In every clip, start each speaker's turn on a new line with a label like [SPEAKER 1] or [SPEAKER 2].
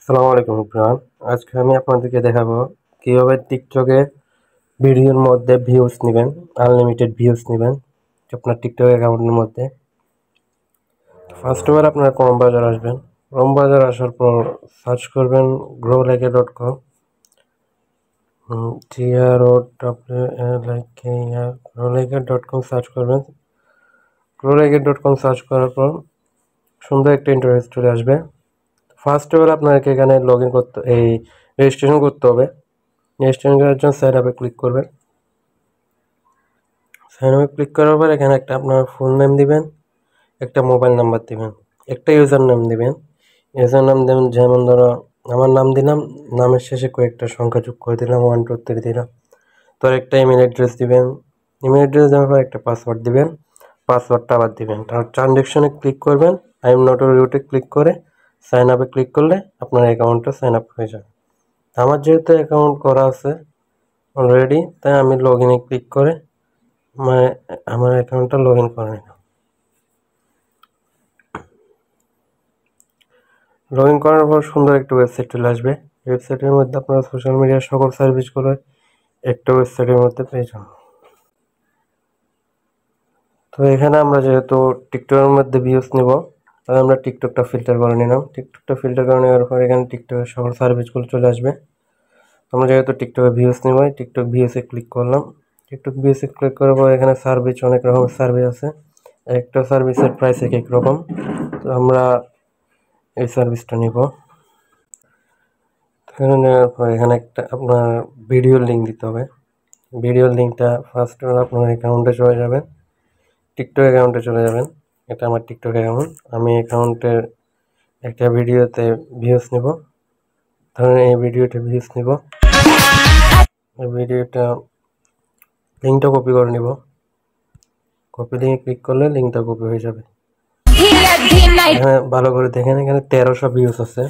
[SPEAKER 1] আসসালামু আলাইকুম এভরিওয়ান। আজকে আমি আপনাদেরকে দেখাবো কিভাবে টিকটকে ভিডিওর মধ্যে ভিউজ নেবেন, আনলিমিটেড ভিউজ নেবেন আপনার টিকটক অ্যাকাউন্টের মধ্যে। ফার্স্ট ওভার আপনারা ক্রোম ব্রাউজার আসবেন। ক্রোম ব্রাউজার আসার পর সার্চ করবেন growlike.com, growlike.com সার্চ করবেন। growlike.com সার্চ করার পর সুন্দর একটা ইন্টারফেস চলে আসবে। ফার্স্ট ওভার আপনাকে এখানে লগ ইন করতে রেজিস্ট্রেশন করতে হবে। রেজিস্ট্রেশন করার জন্য সাইন আপে ক্লিক করবেন। সাইন আপে ক্লিক করার পর এখানে একটা আপনার ফুল নেম দিবেন, একটা মোবাইল নাম্বার দিবেন, একটা ইউজার নেম দিবেন। ইউজার নাম দেবেন, যেমন ধরো আমার নাম দিলাম, নামের শেষে কয়েকটা সংখ্যা যোগ করে দিলাম, 1 2 3 দিলাম। তো একটা ইমেল অ্যাড্রেস দিবেন। ইমেল অ্যাড্রেস দেওয়ার পর একটা পাসওয়ার্ড দিবেন, পাসওয়ার্ডটা আবার দিবেন। তারপর ট্রানজ্যাকশনে ক্লিক করবেন, আই এম নট রুটে ক্লিক করে সাইন আপে ক্লিক করলে আপনার অ্যাকাউন্টটা সাইন আপ হয়ে যাবে। আমার যেহেতু অ্যাকাউন্ট করা আছে অলরেডি, তাই আমি লগ ইনে ক্লিক করে আমার অ্যাকাউন্টটা লগ ইন করে নিলাম। লগ ইন করার পর সুন্দর একটা ওয়েবসাইট চলে আসবে। ওয়েবসাইটের মধ্যে আপনারা সোশ্যাল মিডিয়ার সকল সার্ভিসগুলো একটা ওয়েবসাইটের মধ্যে পেয়ে যাবেন। তো এখানে আমরা যেহেতু টিকটকের মধ্যে ভিউজ নিব, তাই আমরা টিকটকটা ফিল্টার করে নিলাম। টিকটকটা ফিল্টার করে নেওয়ার পর এখানে টিকটকের সকল সার্ভিসগুলো চলে আসবে। আমরা যেহেতু টিকটকে ভিউজ নিব, টিকটক ভিউসে ক্লিক করলাম। টিকটক ভিউসে ক্লিক করার পর এখানে সার্ভিস, অনেক রকমের সার্ভিস আছে। একটা সার্ভিসের প্রাইস এক এক রকম। তো আমরা এই সার্ভিসটা নিব। এখানে নেওয়ার পর এখানে একটা আপনার ভিডিওর লিঙ্ক দিতে হবে। ভিডিওর লিঙ্কটা ফার্স্ট আপনার অ্যাকাউন্টে চলে যাবেন, টিকটক অ্যাকাউন্টে চলে যাবেন। এটা আমার টিকটক অ্যাকাউন্ট। আমি অ্যাকাউন্টের একটা ভিডিওতে ভিউজ নিব। ধরেন এই ভিডিওতে ভিউজ নিব। এই ভিডিওটা লিঙ্কটা কপি করে নিব। কপি লিঙ্কে ক্লিক করলে লিঙ্কটা কপি হয়ে যাবে। এখানে ভালো করে দেখেন, এখানে 1300 ভিউজ আছে।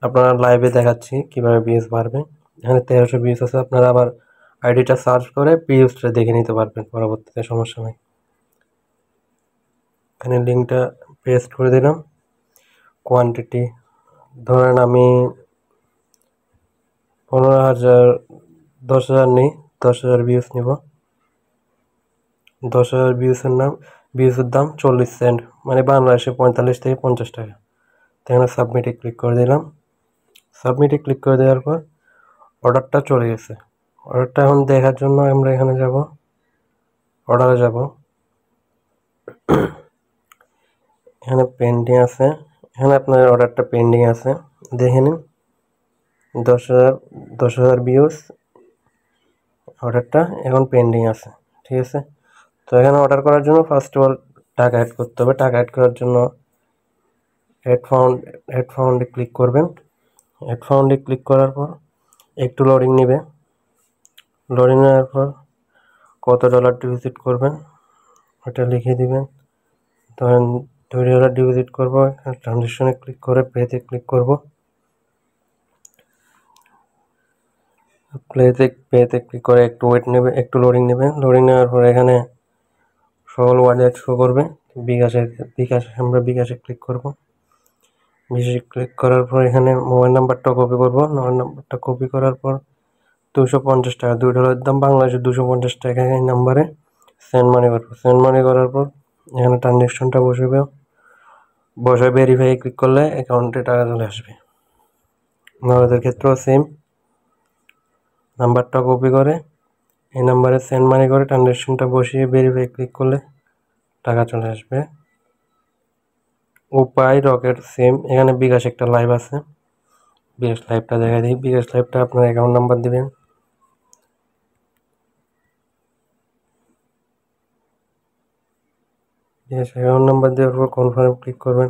[SPEAKER 1] আপনারা লাইভে দেখাচ্ছি কিভাবে ভিউজ বাড়বে। এখানে 1300 ভিউজ আছে। আপনারা আবার আইডিটা সার্চ করে ভিউজটা দেখে নিতে পারবেন পরবর্তীতে, সমস্যা নেই। এখানে লিঙ্কটা পেস্ট করে দিলাম। কোয়ান্টিটি ধরেন আমি 15,000 10,000 নেই, 10,000 ভিউজ নিব। 10,000 ভিউজের দাম 40 সেন্ট, মানে বাংলাদেশে 45 থেকে 50 টাকা। এখানে সাবমিটে ক্লিক করে দিলাম। সাবমিটে ক্লিক করে দেওয়ার পর অর্ডারটা চলে গেছে। অর্ডারটা এখন দেখার জন্য আমরা এখানে যাব, অর্ডারে যাব। এখানে পেন্ডিং আছে, এখানে আপনার অর্ডারটা পেন্ডিং আছে, দেখে নিন। 10,000 ভিউজ, অর্ডারটা এখন পেন্ডিং আছে, ঠিক আছে। তো এখানে অর্ডার করার জন্য ফার্স্ট অফ অল টাকা অ্যাড করতে হবে। টাকা অ্যাড করার জন্য অ্যাড ফাউন্ডে ক্লিক করবেন। অ্যাড ফাউন্ডে ক্লিক করার পর একটু লোডিং নেবে। লোডিং নেওয়ার পর কত ডলার ডিপোজিট করবেন ওটা লিখে দিবেন। ধরেন $2 ডিপোজিট করবো। ট্রানজ্যাকশনে ক্লিক করে পেতে ক্লিক করব। পেতে ক্লিক করে একটু ওয়েট নেবে, একটু লোডিং নেবে। লোডিং নেওয়ার পর এখানে সকল ওয়ালেট শো করবে। আমরা বিকাশে ক্লিক করব। বিকাশে ক্লিক করার পর এখানে মোবাইল নাম্বারটা কপি করব। মোবাইল নাম্বারটা কপি করার পর 250 টাকা, $2 দাম, বাংলাদেশে 250 টাকা এই নাম্বারে সেন্ড মানি করবো। সেন্ড মানি করার পর এখানে ট্রানজ্যাকশনটা বসে ভেরিফাই ক্লিক করলে অ্যাকাউন্টে টাকা চলে আসবে। আমাদের ক্ষেত্রেও সেম, নাম্বারটা কপি করে এই নাম্বারে সেন্ড মানি করে ট্রানজ্যাকশনটা বসিয়ে ভেরিফাই ক্লিক করলে টাকা চলে আসবে। উপায় রকেট সেম। এখানে বিকাশ একটা লাইভ আছে, বিকাশ লাইভটা দেখা দিই। বিকাশ লাইভটা আপনার অ্যাকাউন্ট নাম্বার দিবেন। বিকাশ অ্যাকাউন্ট নাম্বার দেওয়ার পর কনফার্ম ক্লিক করবেন।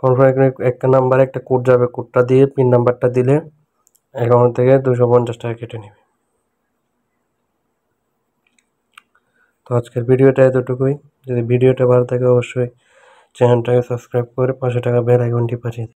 [SPEAKER 1] কনফার্ম একটা নাম্বারে একটা কোড যাবে, কোডটা দিয়ে পিন নাম্বারটা দিলে অ্যাকাউন্ট থেকে 250 টাকা কেটে নেবে। তো আজকের ভিডিওটা এতটুকুই। যদি ভিডিওটা ভালো থাকে অবশ্যই চ্যানেলটাকে সাবস্ক্রাইব করে 500 টাকা বেল আইকনটি বাজিয়ে দিন।